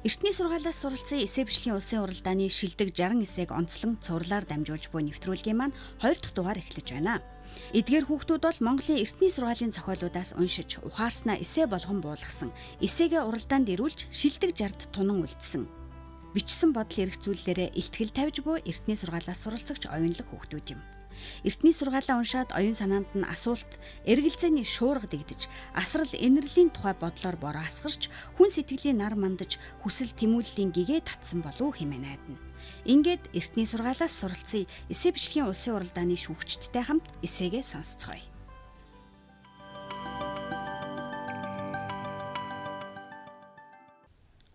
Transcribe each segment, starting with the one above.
Эртний сургаалаас суралцсан эссе бичлэгийн улсын уралдааны шилдэг 60 эсээг онцлон цувралаар дамжуулж буй нэвтрүүлгийн маань 2 дахь дугаар эхлэж байна. Эдгээр хүүхдүүд бол Монголын эртний сургаалын зохиолуудаас уншиж, ухаарснаа эссе болгон буулгасан, эсээгээ уралдаанд ирүүлж шилдэг 60-д тунан үлдсэн. Бичсэн бодол эргцүүлэлээрээ илтгэл тавьж буй эртний сургаалаас суралцагч оюунлаг хүүхдүүд юм. Эртний сургаалаа уншаад оюун санаанд нь асуулт, эргэлзээний шуурга дэгдэж, асрал инэрлийн тухай бодлоор бороо асгарч, хүн сэтгэлийн нар мандаж, хүсэл тэмүүллийн гэгээ татсан болов хэмээн найдана. Ингээд эртний сургаалаас суралцсан эссе бичлэгийн улсын уралдааны шүүгчдтэй хамт эсээгээ сонсцгоё.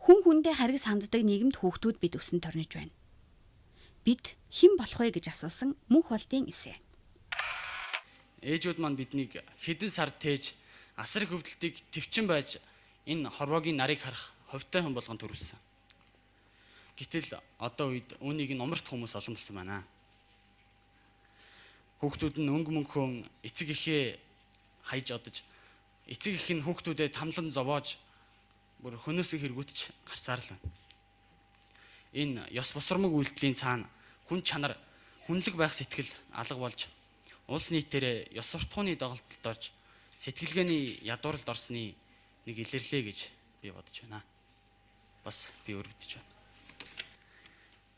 Хүн хүндээ харгас ханддаг нийгэмд хүүхдүүд бид өсөн торнож байна. Бид хэн болох вэ гэж асуусан мөнх болтын эсэ. Ээжүүд маань биднийг хэдэн сар тээж асар их өвдөлтийг төвчин байж энэ хорвоогийн нарыг харах ховтой хүн болгон төрүүлсэн. Гэтэл одоо үед үүнийг номерт хүмүүс олон болсон байна. Хүүхдүүд нь өнгө мөнхөн эцэг эхээ хайж одож, эцэг эх нь хүүхдүүдэд тамлан зовоож бүр хөнөөсөө хэрэгүтж гарсаар л байна. Энэ ёс босромог үйлдэлийн цаана хүн чанар, хүнлэг байх сэтгэл алга болж улс нийтээр ёс суртахууны доголдолд орж сэтгэлгээний ядууралд орсны нэг илэрлээ гэж би бодож байна. Бас би өрөвдөж байна.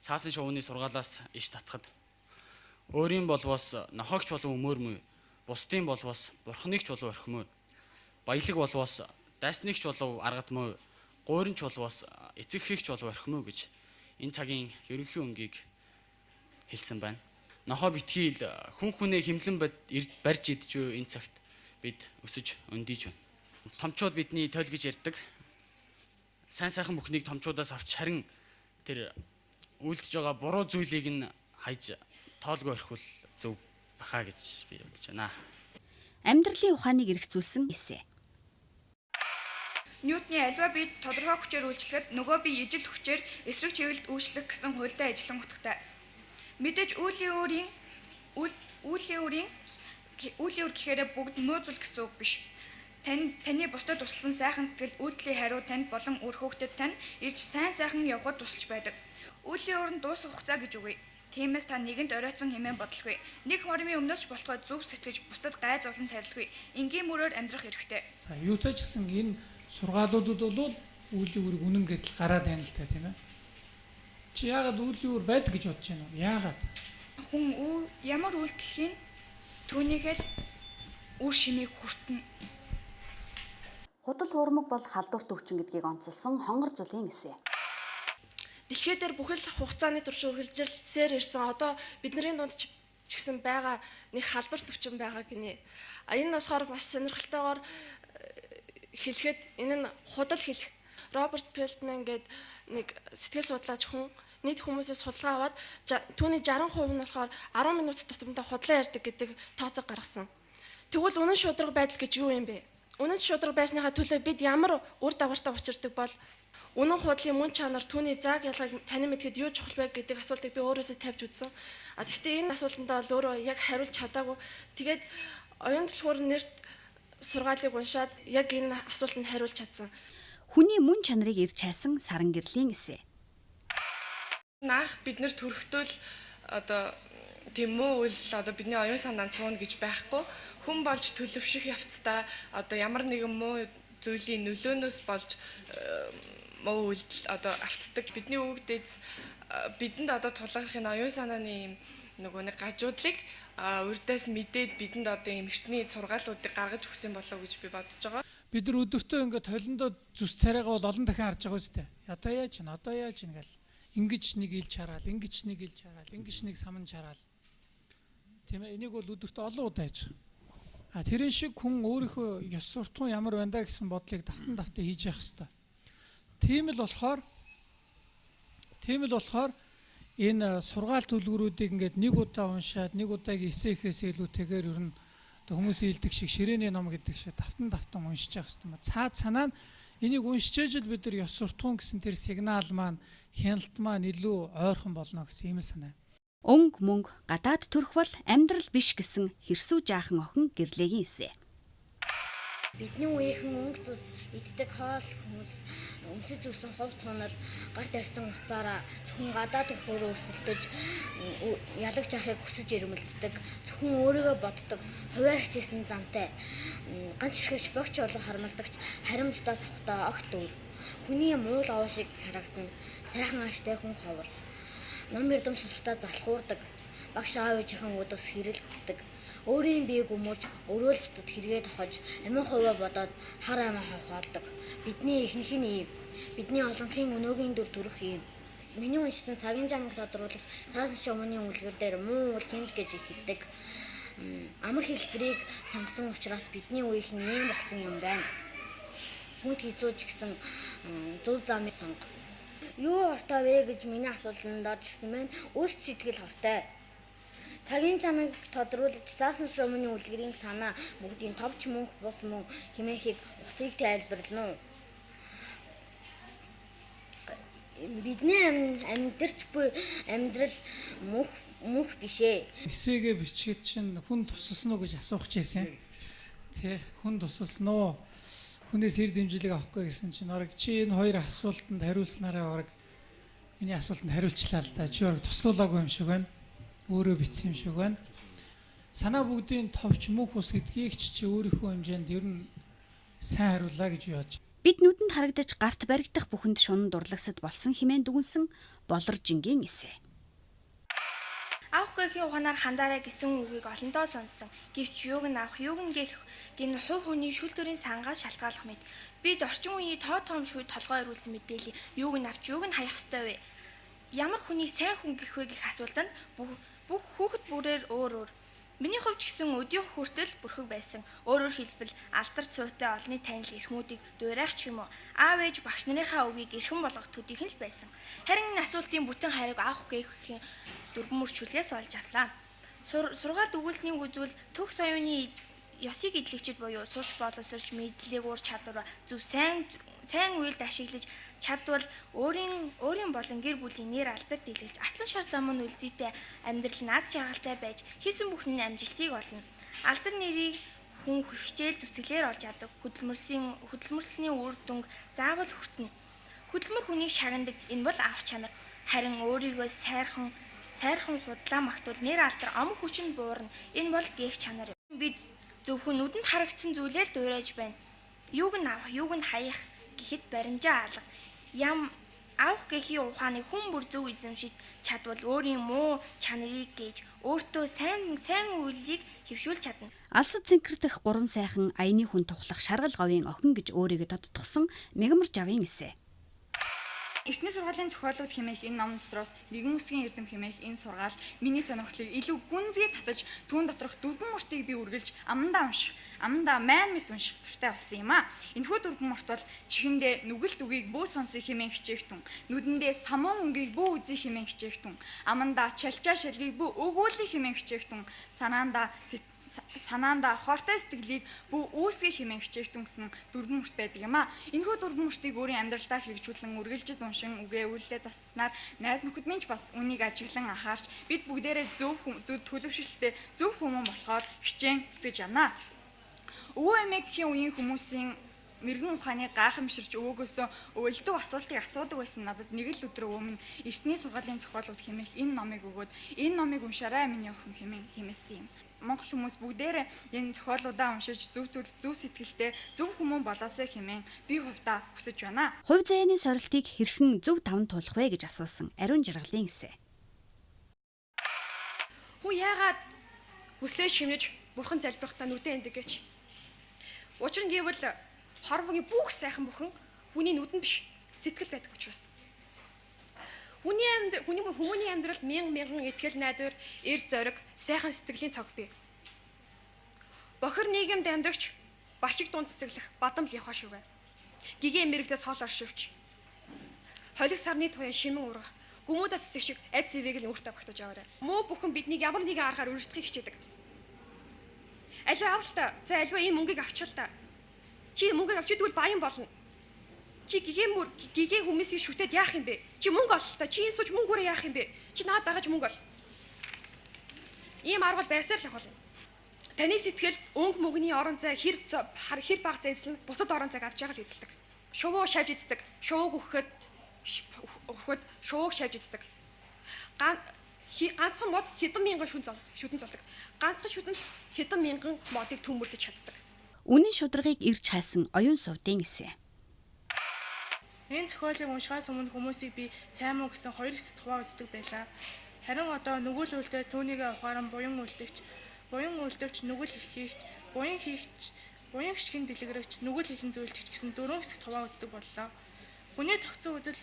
Цаасан шувууны сургаалаас иш татхад өөрийн болвоос нохоогч болов өмөрмө, бусдын болвоос бурхныг ч болов орхимөө, баялаг болвоос дайсныг ч болов аргадмөө, гуйрынч болвоос эцэг эхийгч болов орхимөө гэж энэ цагийн ерөнхий өнгийг хэлсэн байна. Нохоо битгийл хүн хүнээ химлэн барьж идэж буй энэ цагт бид өсөж өндийж байна. Томчууд бидний тойл гэж ярьдаг. Сайн сайхан бүхнийг томчуудаас авч харин тэр үйлдэж байгаа буруу зүйлийг нь хайж тоолгүй орхивол зөв баха гэж би бодож байна. Амьдралын ухааныг эргцүүлсэн эсэ. Ньютоны альва бие тодорхой хүчээр үйлчлэхэд нөгөө бие ижил хүчээр эсрэг чиглэлд үйлчлэх гэсэн хуультай ажиллан утгатай. Мэдээж үлийн үр гэхээр бүгд муу зүйл гэсэн үг биш. Таны бусдад тусалсан сайхан сэтгэл үйлдэлийн хариу танд болон үр хүүхдэд тань ирж сайхан явхад тусалж байдаг. Үлийн уранд дуусах хугацаа гэж үгүй. Тиймээс та нэгэнд оройтсон хэмээн бодлогүй. Нэг хормын өмнөөс ч болохгүй зүв сэтгэж бусдад гай зовлон тарилгүй. Энгийн мөрөөр амьдрах хэрэгтэй. Юутай ч гэсэн энэ сургаалуудад бол үлийн үрийг үнэн гэдэл гараад байна л та тийм ээ. Чи яагаад үлийн үр байдаг гэж бодож байна вэ? Яагаад? Хүн ямар үйлдэлхийн түүнийхээ л үр шимийг хүртэнэ. Худал хуурмаг бол халдварт өвчин гэдгийг онцолсон хонгор зүлийн эсэ. Дэлхий дээр бүхэл хугацааны турш үргэлжилсээр ирсэн одоо бидний дунд ч гэсэн байгаа нэг халдварт өвчин байгаа гинэ. Энэ болохоор маш сонирхолтойгоор хэлэхэд энэ нь худал хэлэх. Роберт Пелтман гэдэг нэг сэтгэл судлаач хүн нийт хүмүүсээс судалгаа аваад түүний 60% нь болохоор 10 минут тутамдаа худлаа ярьдаг гэдэг тооцоо гаргасан. Тэгвэл үнэн шударга байдал гэж юу юм бэ? Үнэн шударга байсныхаа төлөө бид ямар үр дагавартай учирдаг бол үнэн худлын мөн чанар түүний зааг ялгааг танин мэдхэд юу чухал вэ гэдэг асуултыг би өөрөөсөө тавьж үзсэн. Гэхдээ энэ асуултандаа бол өөрөө яг хариулж чадаагүй. Тэгээд оюун түлхүүр нэрт сургаалыг уншаад яг энэ асуултанд хариулж чадсан. Хүний мөн чанарыг ирж хайсан саран гэрлийн эсэ. Наах бид нэр төрөхтөл одоо тийм муу үйл одоо бидний оюун санаанд суuna гэж байхгүй. Хүн болж төлөвшөх явцдаа одоо ямар нэгэн муу зүйлийн нөлөөнөөс болж муу үйлдэл одоо автдаг. Бидний өвгдөөс бидэнд одоо тулгархын оюун санааны нөгөө нэг гажуудлыг урдаас мэдээд бидэнд одоо юм эртний сургаалуудыг гаргаж өгсөн болов уу гэж би бодож байгаа. Бид нар өдөртөө ингээд толиндоо зүс царайгаа бол олон дахин харж байгаа үстэй. Одоо яаж ин гэл. Ингиж нэг илж хараал, ингэж нэг илж хараал, ингэж нэг саман хараал. Тийм ээ, энийг бол өдөртөө олон удаа хийж байгаа. Тэрэн шиг хүн өөрийнхөө ёс суртахуун ямар байна да гэсэн бодлыг давтан хийж явах хэрэгтэй. Тийм л болохоор энэ сургаал төлгөрүүдийг ингээд нэг удаа уншаад, нэг удаагийн эсэхээс илүүтэйгээр ер нь хүмүүсийн хэлдэг шиг ширээний ном гэдэг шиг давтан уншиж явах хэрэгтэй. Цаад санаа нь энийг уншиж л бид нар ёс суртахуун гэсэн тэр сигнал маань, хяналт маань илүү ойрхон болно гэсэн ийм л санаа. Өнгө мөнгө гадаад төрөх бол амьдрал биш гэсэн хэрсүү жаахан охин гэрлэгийн эсэ. Бидний үеийнхэн өнгө зүс иддэг хоол хүмүүс өмсөж үсэн хов цонор гарт ирсэн уцаараа зөвхөн гадаад өрхөөр өрсөлдөж ялагч ахыг хүсэж ирмэлцдэг, зөвхөн өөрийгөө боддог, хувиа хичээсэн зантай, ганц ширхэгч богч болон харамлдагч харимжтаас авахтаа огт өөр. Хүний муул аваа шиг харагдана. Сайхан ааштай хүн ховор. Ном эрдэм суртаа залхуурдаг. Багш аав ээжийнхэн өдөөс хэрэлддэг. Өөрийн биеийг өмөрж, өрөөл бутад хэрэгээ тохож, амин хуваа бодоод хар амаа хавхаалдаг. Бидний ихнх нь ийм. Бидний олонхын өнөөгийн дүр төрх ийм. Миний уншсан цагийн жамаг тодруулах цаасан ч өмнөний үлгэр дээр муу уул хэмт гэж эхэлдэг. Амар хэлбэрийг сонгосон учраас бидний үеийнх нь ийм болсон юм байна. Хүнд хийцүүж гисэн зөв замыг сонго. Юу хортой вэ гэж миний асуултанд дорж ирсэн байна. Өөрсдөө сэтгэл хортой. Цагийн жамыг тодруулж цаасан ч өмнөний үлгэрийн санаа бүгдийн товч мөнх бус мөн хэмээхийг утгыг тайлбарлана. Бидний амьдрч буй амьдрал мөнх бишээ. Эсээгээ бичгээд чинь хүн тусалсан уу гэж асуух гэсэн. Тэ хүн тусалсан уу? Хүнээс ир дэмжлэг авахгүй гэсэн чинь орог чи энэ хоёр асуултанд хариулснараа орог миний асуултанд хариулчлаа л да. Чи орог туслуулаагүй юм шиг байна. Өөрөө бичсэн юм шиг байна. Санаа бүгдийн товч мөнх ус гэдгийг чи өөрийнхөө хэмжээнд ер нь сайн хариуллаа гэж бодож. Бид нүдэнд харагдаж гарт баригдах бүхэнд шунан дурлагсад болсон хэмээн дүгнсэн Болоржингийн эсэ. Авах гэхийн ухаанаар хандаарай гэсэн үгийг олондоо сонссон. Гэвч юуг нь авах, юуг нь гэх гин хувь хүний шүл төрийн сангаас шалтгаалах мэт. Бид орчин үеийн тоо том шүүд толгой ирүүлсэн мэдээлэл юуг нь авч, юуг нь хаях ёстой вэ? Ямар хүний сайн хүн гэх вэ гэх асуултанд бүх хүүхэд бүрээр өөр өөр. Миний хувьд ч гэсэн өдийн хүртэл бүрхэг байсан. Өөрөөр хэлбэл алдар цуутай олонний танил эрхмүүдийг дуурайх ч юм уу. Аав ээж багш нарынхаа үгийг эрхэм болгох төдийх нь л байсан. Харин энэ асуултын бүтэн хариуг авах гэхийн дөрвөн мөрчүүлгээс олж авлаа. Сургаалд өгүүлсэний үзвэл төгс оюуны ёсыг эдлэгчид буюу сурч боловсрч мэдлэг ур чадвар зөв сайн үйлд ашиглаж чадвал өөрийн болон гэр бүлийн нэр алдар дийлгэж артлан шар замын үлзийтэй амьдрал наз жаргалтай байж хийсэн бүхэн амжилтыг олно. Алдар нэрийг хүн хичээл зүсгэлээр олж авдаг. Хөдөлмөрсөний үр дүнг заавал хүртэнэ. Хөдөлмөр хүнийг шагнадаг. Энэ бол авах чанар. Харин өөрийгөө сайрхан худлаа магтвал нэр алдар ом хүчин буурна. Энэ бол гээх чанар. Бид зөвхөн нүдэнд харагдсан зүйлээ л дуурайж байна. Юуг нь авах, юуг нь хаях гэхэд баримжаа алга. Авах гэхийн ухааны хүн бүр зөв эзэмшиж чадвал өөрийн муу чанарыг гээж өөртөө сайн үйлийг хэвшүүлж чадна. Алсад цэнкэрдэх гурван сайхан аяны хүн тухлах шаргал говийн охин гэж өөрийгөө тодтгосон Мегамар Жавын эсэ. Эртний сургаалын зохиолууд хэмээх энэ ном дотроос нэгэн үсгийн эрдэм хэмээх энэ сургаал миний сонирхлыг илүү гүнзгий татаж түүн доторх дөрвөн мөртийг би үргэлж амандаа майн мэт унших туртай болсон юм а. Энэхүү дөрвөн мөрт бол чихэндээ нүгэлт үгийг бүү сонсох хэмээн хичээхтэн, нүдэндээ самуун өнгийг бүү үзэх хэмээн хичээхтэн, амандаа чалчаа шалгийг бүү өгүүлэх хэмээн хичээхтэн, санаанда хортой сэтгэлийг бүх үүсгэх хэмээн хичээхтэн гэсэн дөрвөн мөрт байдаг юм а. Энэхүү дөрвөн мөртийг өөрийн амьдралдаа хэрэгжүүлэн үргэлжид уншин үгээ үйлдэлээ засснаар найз нөхөд минь ч бас үнийг ажиглан анхаарч бид бүгдээрээ зөв төлөвшөлттэй зөв хүмүүс болохоор хичээн зүтгэж явна. Өвөө эмээгийн үеийн хүмүүсийн мэрэгэн ухааны гайхамширч өвөөгөөсөө өлдөв асуултыг асуудаг байсан надад нэг л өдөр өмнө эртний сургаалын зохиолууд хэмээх энэ номыг өгөөд энэ номыг уншаарай миний охин хэмээн хэмээсэн юм. Монгол хүмүүс бүгдээрээ энэ зохиолуудаа уншиж зөв сэтгэлтэй зөв хүмүүс болоосой хэмээн би хувьдаа хүсэж байна. Хувь заяаны сорилтыг хэрхэн зөв даван туулах вэ гэж асуусан Ариун Жаргалын эсэ. Хүү яагаад хүслээ шимнэж бурхан залбирахтаа нүдэн эндэг гэж. Учир нь гэвэл хорвогийн бүх сайхан бүхэн хүний нүдэн биш сэтгэл байдаг учраас. Хүний амьдрал мянган итгэл найдвар, эр зориг, сайхан сэтгэлийн цог бий. Бохир нийгэмд амьдрагч бачиг дунд цэцэглэх бадам л явах шүү. Гигээ мэрэгдээс хоол оршивч. Холиг сарны туяа шимэн ургах, гүмүүдэ цэцэг шиг айд сэвийг нь өөртөө багтаж аваарай. Муу бүхэн биднийг ямар нэгэн аргаар үргэлжлэхийг хичээдэг. Аливаа авалтаа, за аливаа ийм мөнгийг авчаалтаа. Чи мөнгөийг авчидгүй баян болно. Чи гигээ хүмүүсийг шүтээд яах юм бэ? Чи мөнгө ололтой. Чи энэ сууж мөнгөөрөө яах юм бэ? Чи надад дагаж мөнгө ол. Ийм аргал байсаар л болно. Таны сэтгэлд өнгө мөгний орон зай хэр баг зайлсан бусад орон зайг авч яагаад эзэлдэг. Шувуу шавж эздэг. Шувууг өгөхөд шувууг шавж эздэг. Ганцхан мод хэдэн мянган шүтэн золдог. Ганцхан шүтэнц хэдэн мянган модыг төмөрлөж чаддаг. Үнэн шударгыг ирж хайсан оюун сувдын эсэ. Энэ зохиолыг уншихаас өмнө хүмүүсийг би сайн муу гэсэн хоёр хэсэгт хуваагддаг байлаа. Харин одоо нүгэл үлдээ түүнийгээ ухааран буян үлдвч нүгэл хийгч, буян хишгэн дэлгэрэгч, нүгэл хилэн зөвлөлтч гэсэн дөрвөн хэсэгт хуваагддаг боллоо. Хүний тогтсон үзэл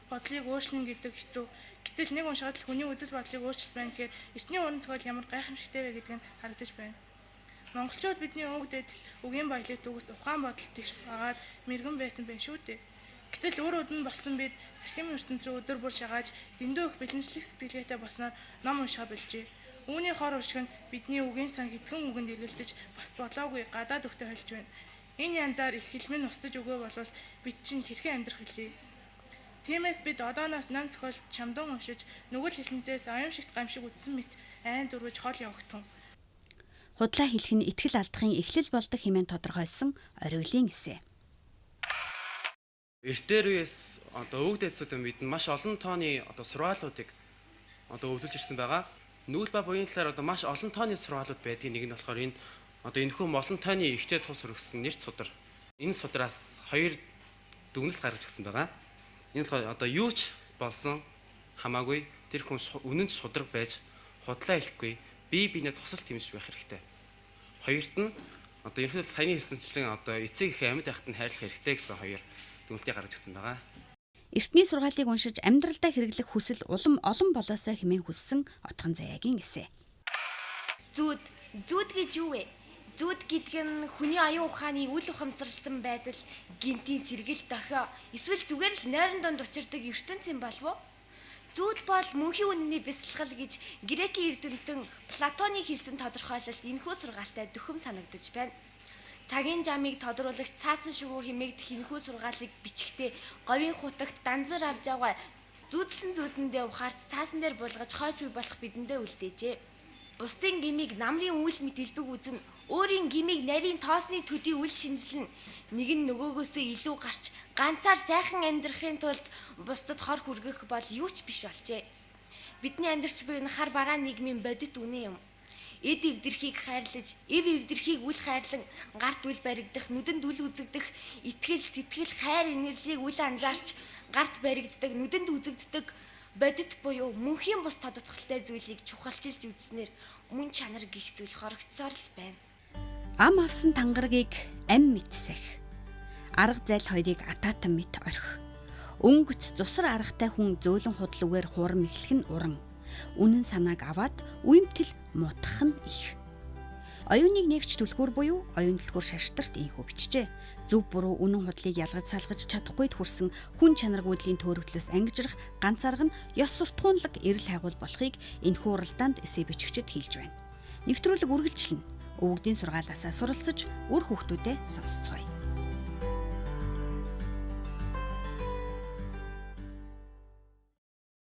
бодлыг өөрчлөн гэдэг хэцүү. Гэтэл нэг уншаад л хүний үзэл бодлыг өөрчлөх байна гэхээр эртний уран зохиол ямар гайхамшигтай вэ гэдг нь харагдаж байна. Монголчууд бидний өнгө дэдс үгийн баялаг төгс ухаан бодолт тэгш агаад мэрэгэн байсан байх шүү дээ. Гэтэл өөр өдөн болсон бид цахим ертөнц рүү өдөр бүр шагааж дэндүү их бэлэнчлэх сэтгэлгээтэй болсноор ном уншаа болжээ. Үүний хор уршиг нь бидний үгийн сан хэдхэн үгэнд эргэлдэж бас болоогүй гадаад өвтө холж байна. Энэ янзаар их хэлмэн устж өгөө болвол бид чинь хэрхэн амьдрах вүлээ. Тиймээс бид одооноос ном зохиол чамдан уншиж нүгэл хэлэнцээс аюуншигт гамшиг үтсэн мэт айн дөрвөж хол явагтун. Худлаа хэлэх нь итгэл алдахын эхлэл болдог хэмээн тодорхойлсон ориглын эсэ. Эртээр үеэс өвөг дээдсүүдэн бид маш олон тооны сургаалуудыг өвлөж ирсэн байгаа. Нүүл ба буян талаар маш олон тооны сургаалууд байдгийг нэг нь болохоор энэхүү олон тооны ихтэй тус өргөсөн нэр судар. Энэ судраас хоёр дүгнэлт гаргаж өгсөн байгаа. Энэ болохоор юу ч болсон хамаагүй тэр хүн үнэн судраг байж худлаа хэлэхгүй бие биенээ тусалж тэмж байх хэрэгтэй. Хоёрт нь ерөнхийдөө саяны хэлсэнчлэн эцэг их амьд байхад нь хайрлах хэрэгтэй гэсэн хоёр дүгнэлтийг гаргаж өгсөн байгаа. Эртний сургаалыг уншиж амьдралдаа хэрэглэх хүсэл улам олон болоосоо хэмээн хүссэн Отгон Заяагийн эсэ. Зүуд гэж юу вэ? Зүуд гэдэг нь хүний аюун ухааны үл ухамсарлсан байдал, гинтийн сэргэл дохио, эсвэл зүгээр л нойрон донд учирдаг ертөнц юм болов уу? Зүуд бол мөнхийн үнэний бясалгал гэж Грекийн эрдэмтэн Платоны хэлсэн тодорхойлолт энэхүү сургаалтай дөхөм санагдаж байна. Цагийн жамыг тодруулагч цаасан шувуу хэмээгдэх энэхүү сургаалыг бичихтэй говийн хутагт данзар авж аваа зүудэлсэн зүудэндээ ухаарч цаасан дээр булгаж хойч үе болох бидэндээ үлдээжээ. Бусдын гмийг намрын үйл мэт элбэг үзэн өөрийн гмийг нарийн тоосны төдий үл шинжилнэ. Нэг нь нөгөөгөөсөө илүү гарч ганцаар сайхан амьдрахын тулд бусдад хор хүргэх бол юу ч биш болжээ. Бидний амьдрч буй энэ хар бараа нийгмийн бодит үнэ юм. Эд эвдэрхийг хайрлаж, эвдэрхийг үл хайрлан, гарт үл баригдах, нүдэнд үл үзэгдэх, итгэл, сэтгэл, хайр, инэрлийг үл анзаарч, гарт баригддаг, нүдэнд үзэгддэг бодит буюу мөнхийн бус тодотголтой зүйлийг чухалчилж үзснээр мөн чанар гих зүйл хорогдсоор л байна. Ам авсан тангаргийг ам мэдсэх. Арга зайл хоёрыг атаатан мэт орхи. Өнгөц зусар аргатай хүн зөөлөн худлуугаар хуурам эхлэх нь уран. Үнэн санааг аваад үемтэл мутах нь их. Оюуныг нэгч түлхүүр буюу оюун түлхүүр шаштарт ийхүү бичжээ. Зөв буруу үнэн худлыг ялгаж салгаж чадахгүйд хүрсэн хүн чанаргүйдлийн төөрөгдлөөс ангижрах ганц арга нь ёс суртахуунлаг эрэл хайгуул болохыг энэхүү уралдаанд эссе бичгчид хэлж байна. Нэвтрүүлэг үргэлжлэнэ. Өвгдийн сургаалаасаа суралцаж үр хүүхдүүдэд сонсцгоё.